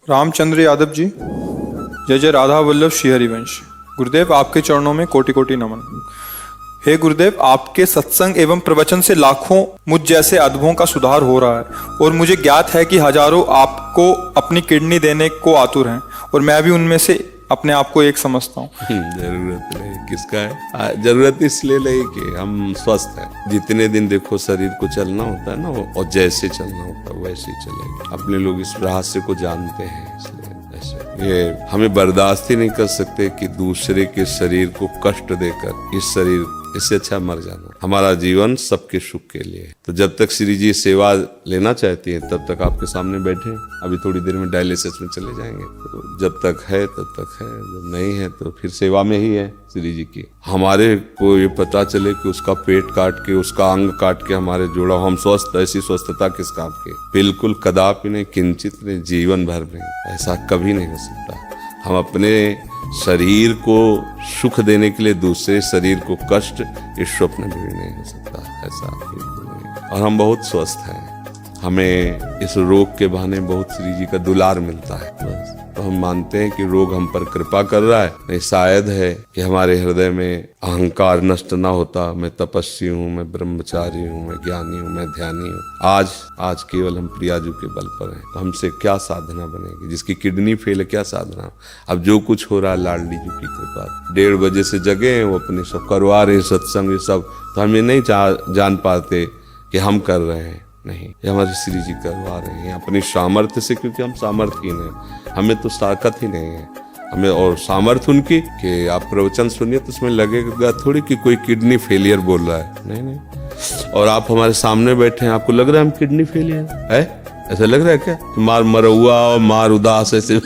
रामचंद्र यादव जी, जय जय राधा वल्लभ श्री हरिवंश। गुरुदेव, आपके चरणों में कोटि कोटि नमन। हे गुरुदेव, आपके सत्संग एवं प्रवचन से लाखों मुझ जैसे अधमों का सुधार हो रहा है और मुझे ज्ञात है कि हजारों आपको अपनी किडनी देने को आतुर हैं और मैं भी उनमें से अपने आप को एक समझता हूँ। जरूरत नहीं, किसका है? जरूरत इसलिए नहीं कि हम स्वस्थ हैं। जितने दिन देखो शरीर को चलना होता है ना, और जैसे चलना होता है वैसे ही चलेगा। अपने लोग इस रहस्य को जानते हैं, इसलिए ऐसे ये हमें बर्दाश्त ही नहीं कर सकते कि दूसरे के शरीर को कष्ट देकर इस शरीर, इससे अच्छा मर जाना। हमारा जीवन सबके सुख के लिए है। तो जब तक श्री जी सेवा लेना चाहती है तब तक आपके सामने बैठे। अभी थोड़ी देर में डायलिसिस में चले जाएंगे। तो जब तक है तब तक है, जब नहीं है तो फिर सेवा में ही है श्री जी की। हमारे को ये पता चले कि उसका पेट काट के, उसका अंग काट के हमारे जोड़ा, हम स्वस्थ, ऐसी स्वस्थता किस काम की? बिल्कुल कदापि नहीं, किंचित नहीं, जीवन भर नहीं। ऐसा कभी नहीं हो सकता। हम अपने शरीर को सुख देने के लिए दूसरे शरीर को कष्ट, इस स्वप्न में भी नहीं हो सकता। ऐसा बिल्कुल नहीं। और हम बहुत स्वस्थ हैं। हमें इस रोग के बहाने बहुत श्री जी का दुलार मिलता है। बस तो हम मानते हैं कि रोग हम पर कृपा कर रहा है। नहीं, शायद है कि हमारे हृदय में अहंकार नष्ट ना होता। मैं तपस्वी हूँ, मैं ब्रह्मचारी हूँ, मैं ज्ञानी हूँ, मैं ध्यानी हूँ। आज केवल हम प्रियाजू के बल पर हैं। तो हमसे क्या साधना बनेगी? जिसकी किडनी फेल है, क्या साधना? अब जो कुछ हो रहा है लाडली जी की कृपा। 1:30 बजे से जगे हैं, वो अपने सब करवा रहे हैं, सत्संग ये सब। तो हम ये नहीं जान पाते कि हम कर रहे हैं। नहीं, ये हमारे श्री जी करवा रहे हैं अपनी सामर्थ्य से, क्योंकि हम सामर्थ्यहीन हैं। हमें तो ताकत ही नहीं है। हमें और सामर्थ्य उनकी कि आप प्रवचन सुनिए तो उसमें लगेगा थोड़ी कि कोई किडनी फेलियर बोल रहा है। नहीं नहीं, और आप हमारे सामने बैठे हैं, आपको लग रहा है हम किडनी फेलियर है? ऐसा लग रहा है क्या? मार मरहुआ और मार उदास ऐसे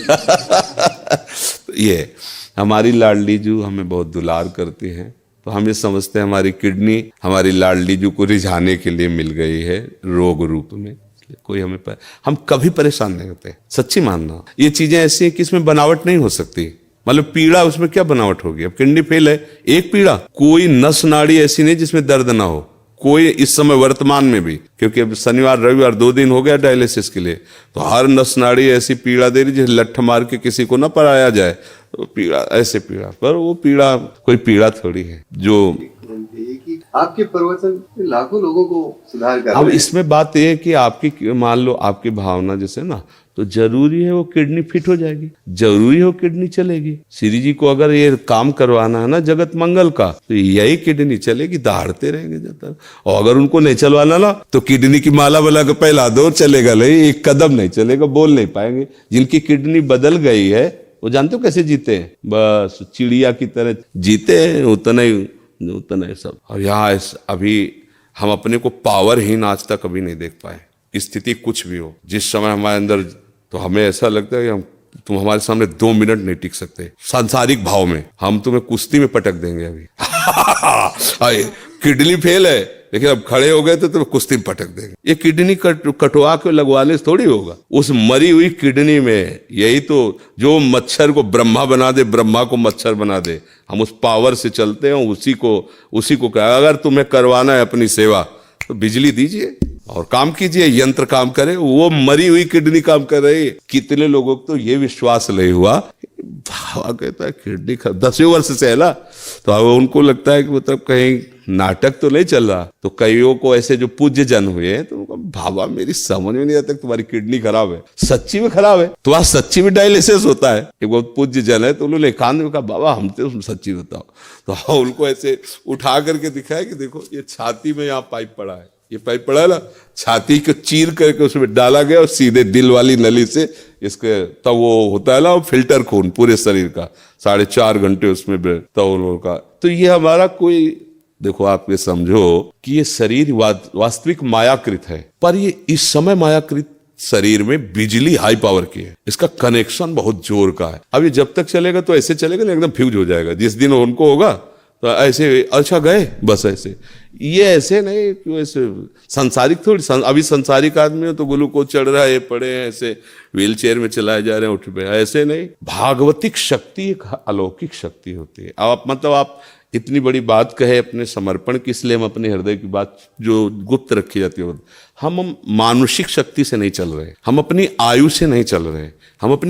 ये हमारी लाडली जू हमें बहुत दुलार करती हैं। तो हम ये समझते हैं हमारी किडनी हमारी लाडली जू को रिझाने के लिए मिल गई है रोग रूप में। कोई हम कभी परेशान नहीं होते। सच्ची मानना, ये चीजें ऐसी हैं कि इसमें बनावट नहीं हो सकती। मतलब पीड़ा, उसमें क्या बनावट होगी? अब किडनी फेल है, एक पीड़ा, कोई नस नाड़ी ऐसी नहीं जिसमें दर्द ना हो। कोई इस समय वर्तमान में भी, क्योंकि अब शनिवार रविवार 2 दिन हो गया डायलिसिस के लिए, तो हर नस नाड़ी ऐसी पीड़ा दे रही जैसे लठ मार के किसी को ना पराया जाए। तो पीड़ा, ऐसे पीड़ा, पर वो पीड़ा कोई पीड़ा थोड़ी है जो आपके प्रवचन लाखों लोगों को सुधार कर। अब इसमें बात यह है कि आपकी, मान लो आपकी भावना जैसे ना, तो जरूरी है वो किडनी फिट हो जाएगी, जरूरी है वो किडनी चलेगी। श्री जी को अगर ये काम करवाना है ना जगत मंगल का, तो यही किडनी चलेगी, दहाड़ते रहेंगे जब तक। और अगर उनको नहीं चलवाना ना, तो किडनी की माला बना के पहला दो, चलेगा नहीं, एक कदम नहीं चलेगा, बोल नहीं पाएंगे। जिनकी किडनी बदल गई है वो जानते हो कैसे जीते हैं? बस चिड़िया की तरह जीते हैं, उतना ही सब। और यहाँ अभी हम अपने को पावरहीन आज तक कभी नहीं देख पाए। स्थिति कुछ भी हो, जिस समय हमारे अंदर, तो हमें ऐसा लगता है कि तुम हमारे सामने 2 मिनट नहीं टिक सकते। सांसारिक भाव में हम तुम्हें कुश्ती में पटक देंगे अभी। किडनी फेल है, लेकिन अब खड़े हो गए तो तुम्हें कुश्ती में पटक देंगे। ये किडनी कटवा के लगवाने से थोड़ी होगा। उस मरी हुई किडनी में यही तो, जो मच्छर को ब्रह्मा बना दे, ब्रह्मा को मच्छर बना दे, हम उस पावर से चलते हैं। उसी को कहा, अगर तुम्हें करवाना है अपनी सेवा तो बिजली दीजिए और काम कीजिए, यंत्र काम करे। वो मरी हुई किडनी काम कर रही है। कितने लोगों को तो ये विश्वास नहीं हुआ, भावा कहता है किडनी 10वें वर्ष से है ना, तो अब उनको लगता है कि मतलब कहीं नाटक तो नहीं चल रहा। तो कईयों को ऐसे जो पूज्य जन हुए हैं, तो भावा मेरी समझ में नहीं आता तुम्हारी किडनी खराब है, सच्ची में खराब है, तो आज सच्ची में डायलिसिस होता है। एक बहुत पूज्य जन है, तो उन्होंने कान में कहा बाबा हम तो सच्ची बताओ। तो उनको ऐसे उठा करके दिखाया कि देखो ये छाती में यहाँ पाइप पड़ा है, ये पाइप पड़ा है ना, छाती को चीर करके उसमें डाला गया और सीधे दिल वाली नली से इसके, तब वो होता है ना वो फिल्टर खून पूरे शरीर का, 4.5 घंटे उसमें तब का। तो ये हमारा कोई, देखो आप ये समझो कि ये शरीर वास्तविक मायाकृत है, पर ये इस समय मायाकृत शरीर में बिजली हाई पावर की है। इसका कनेक्शन बहुत जोर का है। अब ये जब तक चलेगा तो ऐसे चलेगा ना, एकदम फ्यूज हो जाएगा। जिस दिन उनको होगा तो ऐसे, अच्छा गए बस ऐसे। ये ऐसे नहीं कि ऐसे संसारिक थोड़ी, अभी संसारिक आदमी हो तो ग्लूकोज चढ़ रहा है, पड़े हैं ऐसे व्हील चेयर में चलाए जा रहे हैं, उठ पे, ऐसे नहीं। भागवतिक शक्ति एक अलौकिक शक्ति होती है। आप मतलब आप इतनी बड़ी बात कहे अपने समर्पण की, इसलिए हम अपने हृदय की बात जो गुप्त रखी जाती है, हम मानसिक शक्ति से नहीं चल रहे, हम अपनी आयु से नहीं चल रहे, हम अपनी